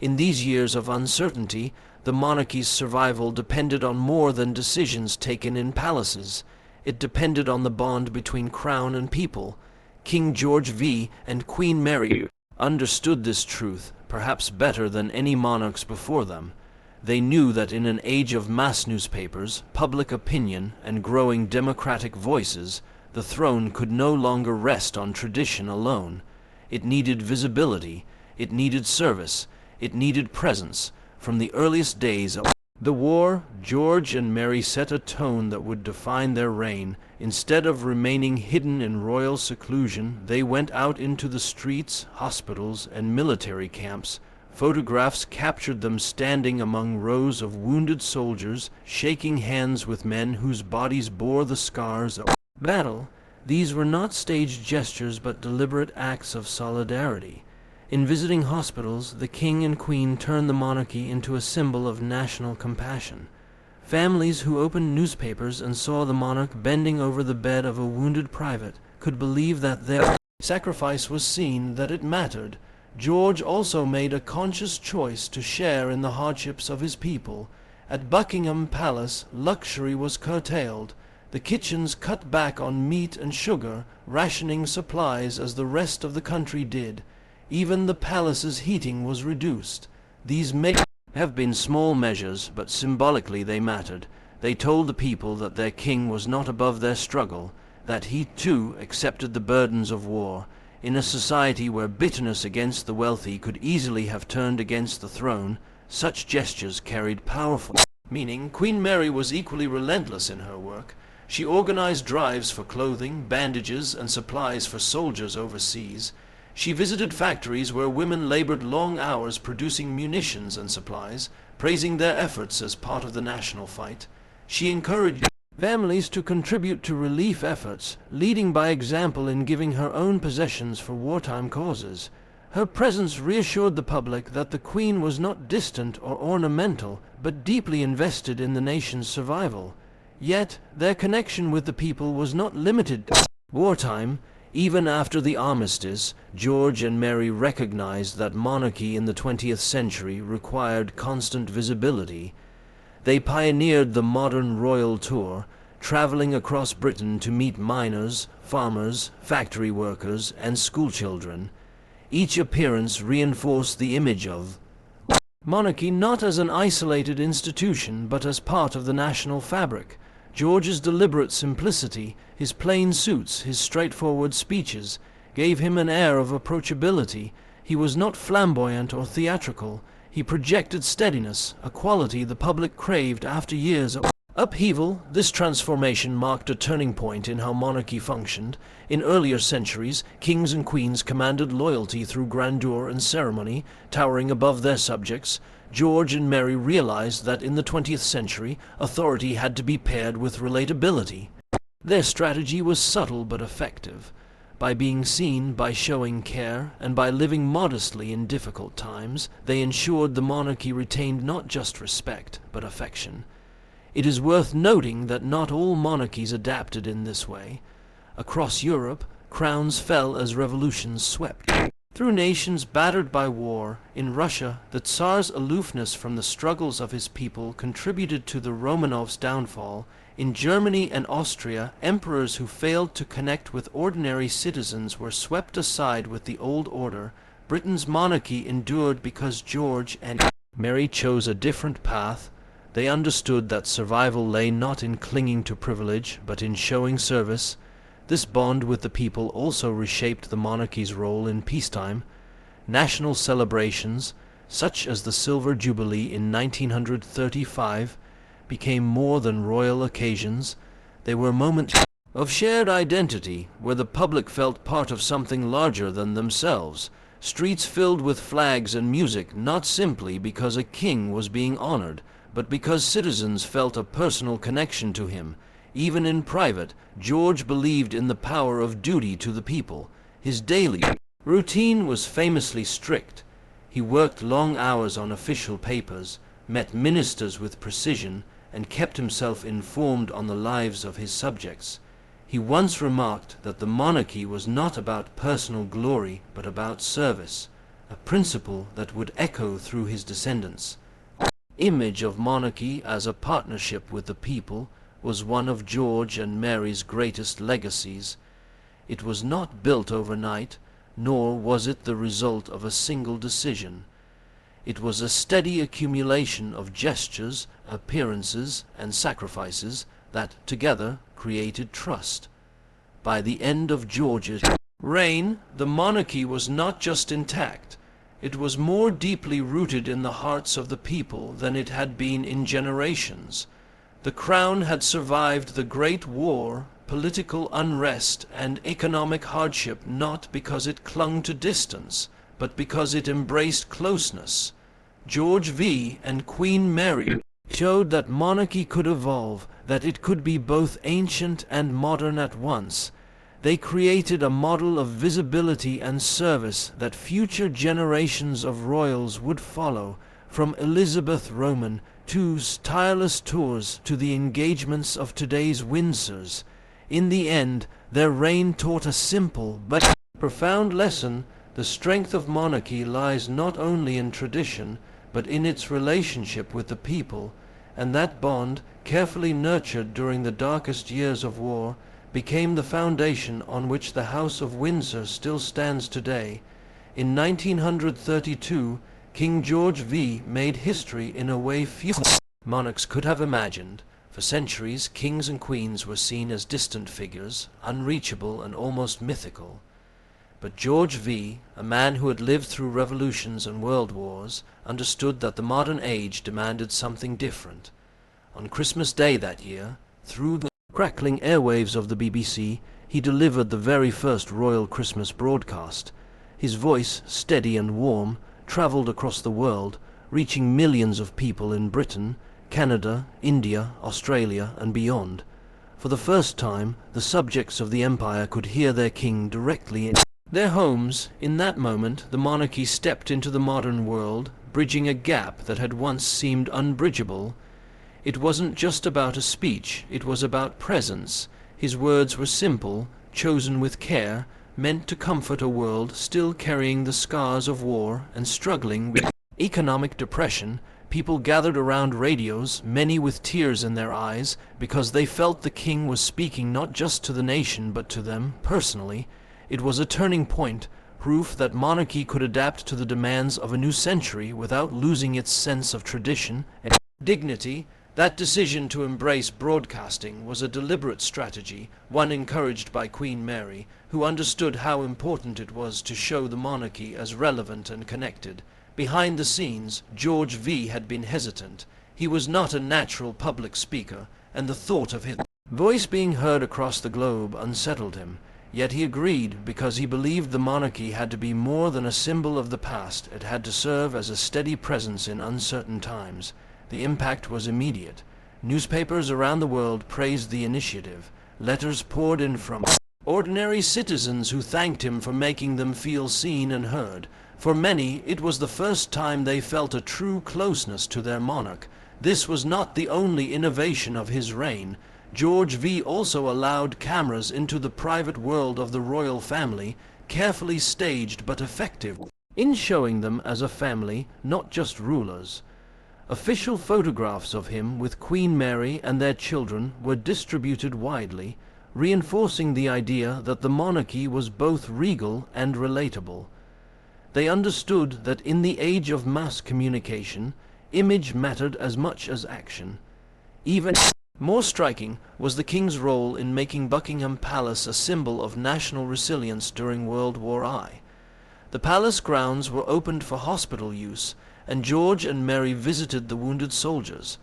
In these years of uncertainty, the monarchy's survival depended on more than decisions taken in palaces. It depended on the bond between crown and people. King George V and Queen Mary understood this truth, perhaps better than any monarchs before them. They knew that in an age of mass newspapers, public opinion, and growing democratic voices, the throne could no longer rest on tradition alone. It needed visibility, it needed service, it needed presence. From the earliest days of the war, George and Mary set a tone that would define their reign. Instead of remaining hidden in royal seclusion, they went out into the streets, hospitals, and military camps. Photographs captured them standing among rows of wounded soldiers, shaking hands with men whose bodies bore the scars of battle. These were not staged gestures but deliberate acts of solidarity. In visiting hospitals, the king and queen turned the monarchy into a symbol of national compassion. Families who opened newspapers and saw the monarch bending over the bed of a wounded private could believe that their sacrifice was seen, that it mattered. George also made a conscious choice to share in the hardships of his people. At Buckingham Palace, luxury was curtailed. The kitchens cut back on meat and sugar, rationing supplies as the rest of the country did. Even the palace's heating was reduced. These may have been small measures, but symbolically they mattered. They told the people that their king was not above their struggle, that he too accepted the burdens of war. In a society where bitterness against the wealthy could easily have turned against the throne, such gestures carried powerful meaning. Queen Mary was equally relentless in her work. She organized drives for clothing, bandages, and supplies for soldiers overseas. She visited factories where women labored long hours producing munitions and supplies, praising their efforts as part of the national fight. She encouraged families to contribute to relief efforts, leading by example in giving her own possessions for wartime causes. Her presence reassured the public that the Queen was not distant or ornamental, but deeply invested in the nation's survival. Yet, their connection with the people was not limited to wartime. Even after the armistice, George and Mary recognized that monarchy in the 20th century required constant visibility. They pioneered the modern royal tour, traveling across Britain to meet miners, farmers, factory workers, and schoolchildren. Each appearance reinforced the image of monarchy not as an isolated institution, but as part of the national fabric. George's deliberate simplicity, his plain suits, his straightforward speeches, gave him an air of approachability. He was not flamboyant or theatrical. He projected steadiness, a quality the public craved after years of upheaval. This transformation marked a turning point in how monarchy functioned. In earlier centuries, kings and queens commanded loyalty through grandeur and ceremony, towering above their subjects. George and Mary realized that in the 20th century, authority had to be paired with relatability. Their strategy was subtle but effective. By being seen, by showing care, and by living modestly in difficult times, they ensured the monarchy retained not just respect, but affection. It is worth noting that not all monarchies adapted in this way. Across Europe, crowns fell as revolutions swept through nations battered by war. In Russia, the Tsar's aloofness from the struggles of his people contributed to the Romanovs' downfall. In Germany and Austria, emperors who failed to connect with ordinary citizens were swept aside with the old order. Britain's monarchy endured because George and Mary chose a different path. They understood that survival lay not in clinging to privilege, but in showing service. This bond with the people also reshaped the monarchy's role in peacetime. National celebrations, such as the Silver Jubilee in 1935, became more than royal occasions. They were moments of shared identity, where the public felt part of something larger than themselves. Streets filled with flags and music, not simply because a king was being honored, but because citizens felt a personal connection to him. Even in private, George believed in the power of duty to the people. His daily routine was famously strict. He worked long hours on official papers, met ministers with precision, and kept himself informed on the lives of his subjects. He once remarked that the monarchy was not about personal glory, but about service, a principle that would echo through his descendants. The image of monarchy as a partnership with the people was one of George and Mary's greatest legacies. It was not built overnight, nor was it the result of a single decision. It was a steady accumulation of gestures, appearances, and sacrifices that together created trust. By the end of George's reign, the monarchy was not just intact. It was more deeply rooted in the hearts of the people than it had been in generations. The crown had survived the Great War, political unrest, and economic hardship not because it clung to distance, but because it embraced closeness. George V and Queen Mary showed that monarchy could evolve, that it could be both ancient and modern at once. They created a model of visibility and service that future generations of royals would follow, from Elizabeth Roman to tireless tours to the engagements of today's Windsors. In the end, their reign taught a simple but profound lesson. The strength of monarchy lies not only in tradition, but in its relationship with the people, and that bond, carefully nurtured during the darkest years of war, became the foundation on which the House of Windsor still stands today. In 1932, King George V made history in a way few monarchs could have imagined. For centuries, kings and queens were seen as distant figures, unreachable and almost mythical. But George V, a man who had lived through revolutions and world wars, understood that the modern age demanded something different. On Christmas Day that year, through the crackling airwaves of the BBC, he delivered the very first royal Christmas broadcast. His voice, steady and warm, travelled across the world, reaching millions of people in Britain, Canada, India, Australia, and beyond. For the first time, the subjects of the empire could hear their king directly in their homes. In that moment, the monarchy stepped into the modern world, bridging a gap that had once seemed unbridgeable. It wasn't just about a speech, it was about presence. His words were simple, chosen with care, meant to comfort a world still carrying the scars of war and struggling with economic depression. People gathered around radios, many with tears in their eyes, because they felt the king was speaking not just to the nation but to them personally. It was a turning point, proof that monarchy could adapt to the demands of a new century without losing its sense of tradition and dignity. That decision to embrace broadcasting was a deliberate strategy, one encouraged by Queen Mary, who understood how important it was to show the monarchy as relevant and connected. Behind the scenes, George V had been hesitant. He was not a natural public speaker, and the thought of his voice being heard across the globe unsettled him. Yet he agreed because he believed the monarchy had to be more than a symbol of the past. It had to serve as a steady presence in uncertain times. The impact was immediate. Newspapers around the world praised the initiative. Letters poured in from ordinary citizens who thanked him for making them feel seen and heard. For many, it was the first time they felt a true closeness to their monarch. This was not the only innovation of his reign. George V also allowed cameras into the private world of the royal family, carefully staged but effective in showing them as a family, not just rulers. Official photographs of him with Queen Mary and their children were distributed widely, reinforcing the idea that the monarchy was both regal and relatable. They understood that in the age of mass communication, image mattered as much as action. Even more striking was the king's role in making Buckingham Palace a symbol of national resilience during World War I. The palace grounds were opened for hospital use, and George and Mary visited the wounded soldiers.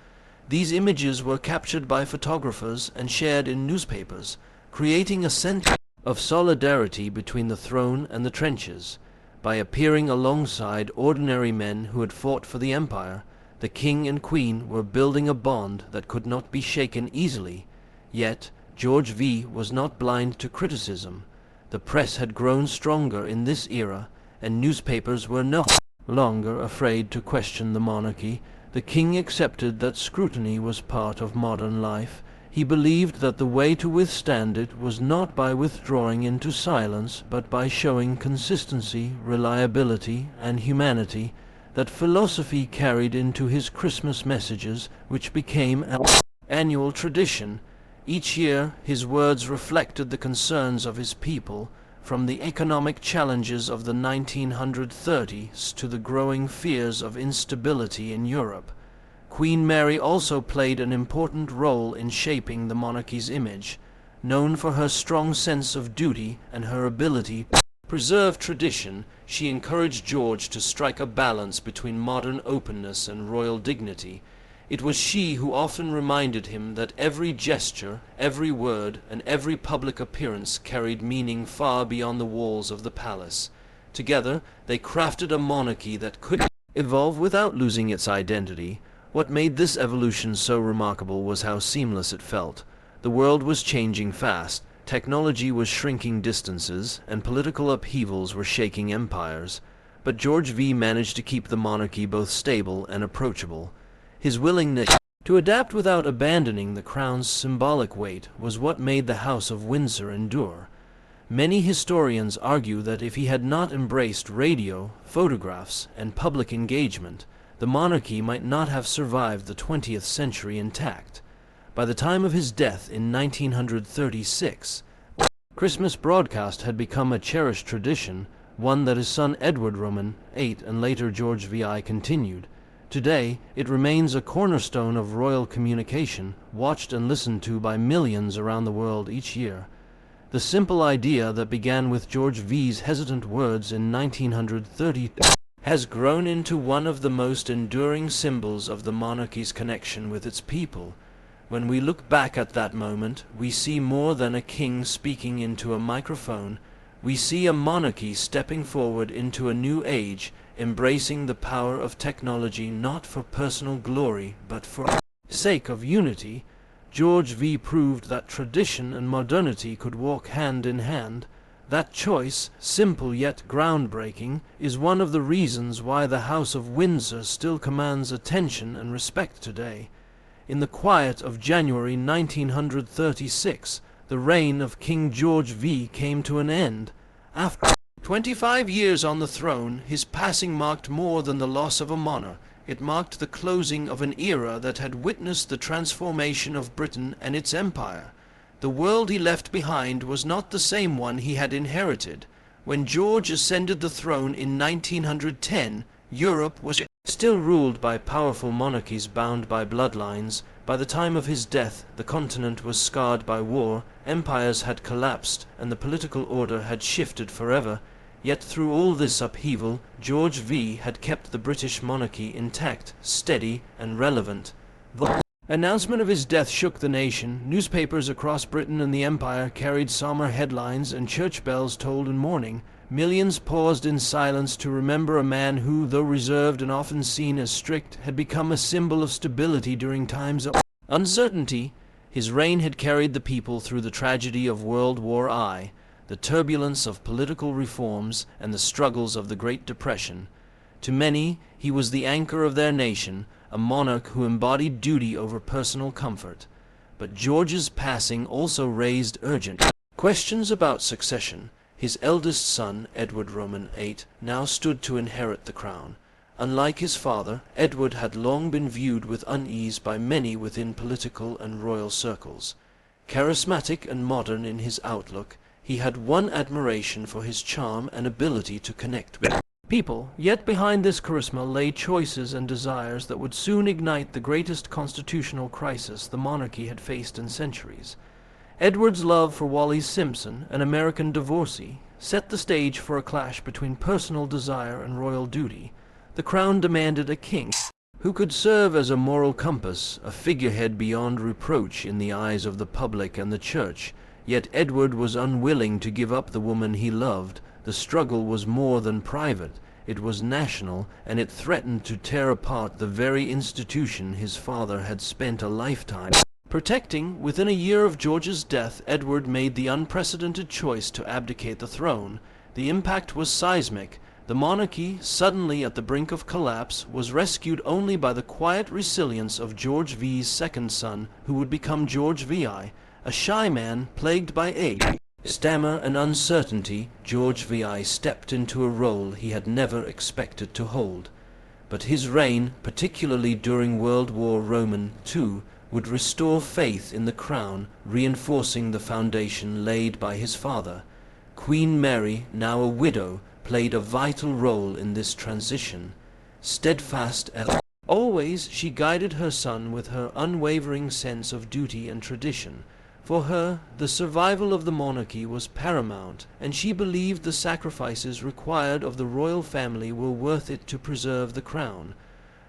These images were captured by photographers and shared in newspapers, creating a sense of solidarity between the throne and the trenches. By appearing alongside ordinary men who had fought for the empire, the king and queen were building a bond that could not be shaken easily. Yet George V was not blind to criticism. The press had grown stronger in this era, and newspapers were no longer afraid to question the monarchy. The king accepted that scrutiny was part of modern life. He believed that the way to withstand it was not by withdrawing into silence, but by showing consistency, reliability, and humanity. That philosophy carried into his Christmas messages, which became an annual tradition. Each year his words reflected the concerns of his people, from the economic challenges of the 1930s to the growing fears of instability in Europe. Queen Mary also played an important role in shaping the monarchy's image. Known for her strong sense of duty and her ability to preserve tradition, she encouraged George to strike a balance between modern openness and royal dignity. It was she who often reminded him that every gesture, every word, and every public appearance carried meaning far beyond the walls of the palace. Together, they crafted a monarchy that could evolve without losing its identity. What made this evolution so remarkable was how seamless it felt. The world was changing fast, technology was shrinking distances, and political upheavals were shaking empires. But George V managed to keep the monarchy both stable and approachable. His willingness to adapt without abandoning the crown's symbolic weight was what made the House of Windsor endure. Many historians argue that if he had not embraced radio, photographs, and public engagement, the monarchy might not have survived the 20th century intact. By the time of his death in 1936, Christmas broadcast had become a cherished tradition, one that his son Edward Roman VIII and later George VI continued. Today, it remains a cornerstone of royal communication, watched and listened to by millions around the world each year. The simple idea that began with George V's hesitant words in 1930 has grown into one of the most enduring symbols of the monarchy's connection with its people. When we look back at that moment, we see more than a king speaking into a microphone. We see a monarchy stepping forward into a new age, embracing the power of technology not for personal glory, but for the sake of unity. George V proved that tradition and modernity could walk hand in hand. That choice, simple yet groundbreaking, is one of the reasons why the House of Windsor still commands attention and respect today. In the quiet of January 1936, the reign of King George V came to an end. After 25 years on the throne, his passing marked more than the loss of a monarch. It marked the closing of an era that had witnessed the transformation of Britain and its empire. The world he left behind was not the same one he had inherited. When George ascended the throne in 1910, Europe was still ruled by powerful monarchies bound by bloodlines. By the time of his death, the continent was scarred by war, empires had collapsed, and the political order had shifted forever. Yet through all this upheaval, George V had kept the British monarchy intact, steady, and relevant. The announcement of his death shook the nation. Newspapers across Britain and the Empire carried somber headlines, and church bells tolled in mourning. Millions paused in silence to remember a man who, though reserved and often seen as strict, had become a symbol of stability during times of uncertainty. His reign had carried the people through the tragedy of World War I, the turbulence of political reforms, and the struggles of the Great Depression. To many, he was the anchor of their nation, a monarch who embodied duty over personal comfort. But George's passing also raised urgent questions about succession. His eldest son, Edward Roman VIII, now stood to inherit the crown. Unlike his father, Edward had long been viewed with unease by many within political and royal circles. Charismatic and modern in his outlook, he had won admiration for his charm and ability to connect with people. Yet behind this charisma lay choices and desires that would soon ignite the greatest constitutional crisis the monarchy had faced in centuries. Edward's love for Wallis Simpson, an American divorcee, set the stage for a clash between personal desire and royal duty. The crown demanded a king who could serve as a moral compass, a figurehead beyond reproach in the eyes of the public and the church. Yet Edward was unwilling to give up the woman he loved. The struggle was more than private. It was national, and it threatened to tear apart the very institution his father had spent a lifetime protecting. Within a year of George's death, Edward made the unprecedented choice to abdicate the throne. The impact was seismic. The monarchy, suddenly at the brink of collapse, was rescued only by the quiet resilience of George V's second son, who would become George VI. A shy man plagued by age, stammer, and uncertainty, George VI stepped into a role he had never expected to hold. But his reign, particularly during World War II, would restore faith in the crown, reinforcing the foundation laid by his father. Queen Mary, now a widow, played a vital role in this transition. Steadfast as always, she guided her son with her unwavering sense of duty and tradition. For her, the survival of the monarchy was paramount, and she believed the sacrifices required of the royal family were worth it to preserve the crown.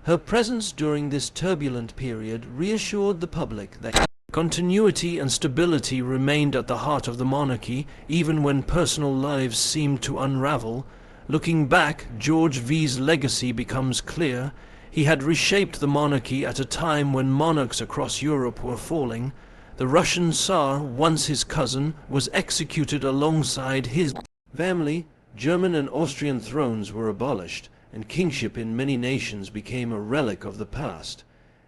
Her presence during this turbulent period reassured the public that continuity and stability remained at the heart of the monarchy, even when personal lives seemed to unravel. Looking back, George V's legacy becomes clear. He had reshaped the monarchy at a time when monarchs across Europe were falling. The Russian Tsar, once his cousin, was executed alongside his family. German and Austrian thrones were abolished, and kingship in many nations became a relic of the past.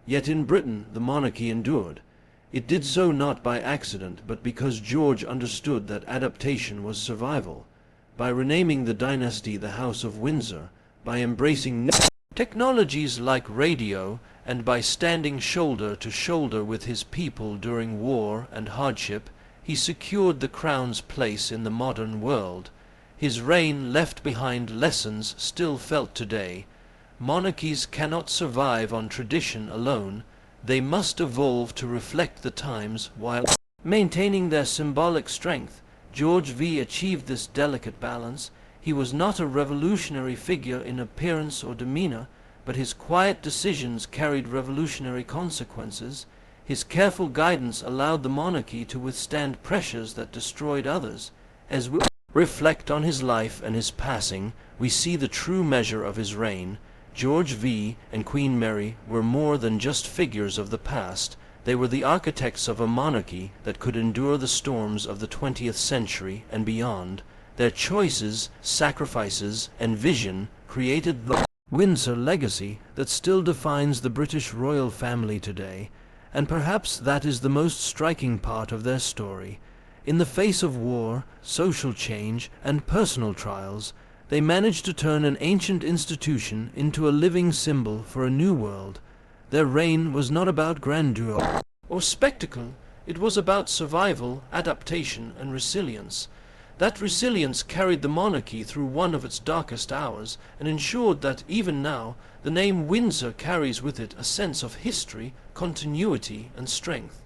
Yet in Britain the monarchy endured. It did so not by accident, but because George understood that adaptation was survival. By renaming the dynasty the House of Windsor, by embracing technologies like radio, and by standing shoulder to shoulder with his people during war and hardship, he secured the crown's place in the modern world. His reign left behind lessons still felt today. Monarchies cannot survive on tradition alone. They must evolve to reflect the times while maintaining their symbolic strength. George V achieved this delicate balance. He was not a revolutionary figure in appearance or demeanor, but his quiet decisions carried revolutionary consequences. His careful guidance allowed the monarchy to withstand pressures that destroyed others. As we reflect on his life and his passing, we see the true measure of his reign. George V and Queen Mary were more than just figures of the past. They were the architects of a monarchy that could endure the storms of the 20th century and beyond. Their choices, sacrifices, and vision created the Windsor legacy that still defines the British royal family today, and perhaps that is the most striking part of their story. In the face of war, social change, and personal trials, They managed to turn an ancient institution into a living symbol for a new world. Their reign was not about grandeur or spectacle. It was about survival, adaptation, and resilience. That resilience carried the monarchy through one of its darkest hours and ensured that even now the name Windsor carries with it a sense of history, continuity, and strength.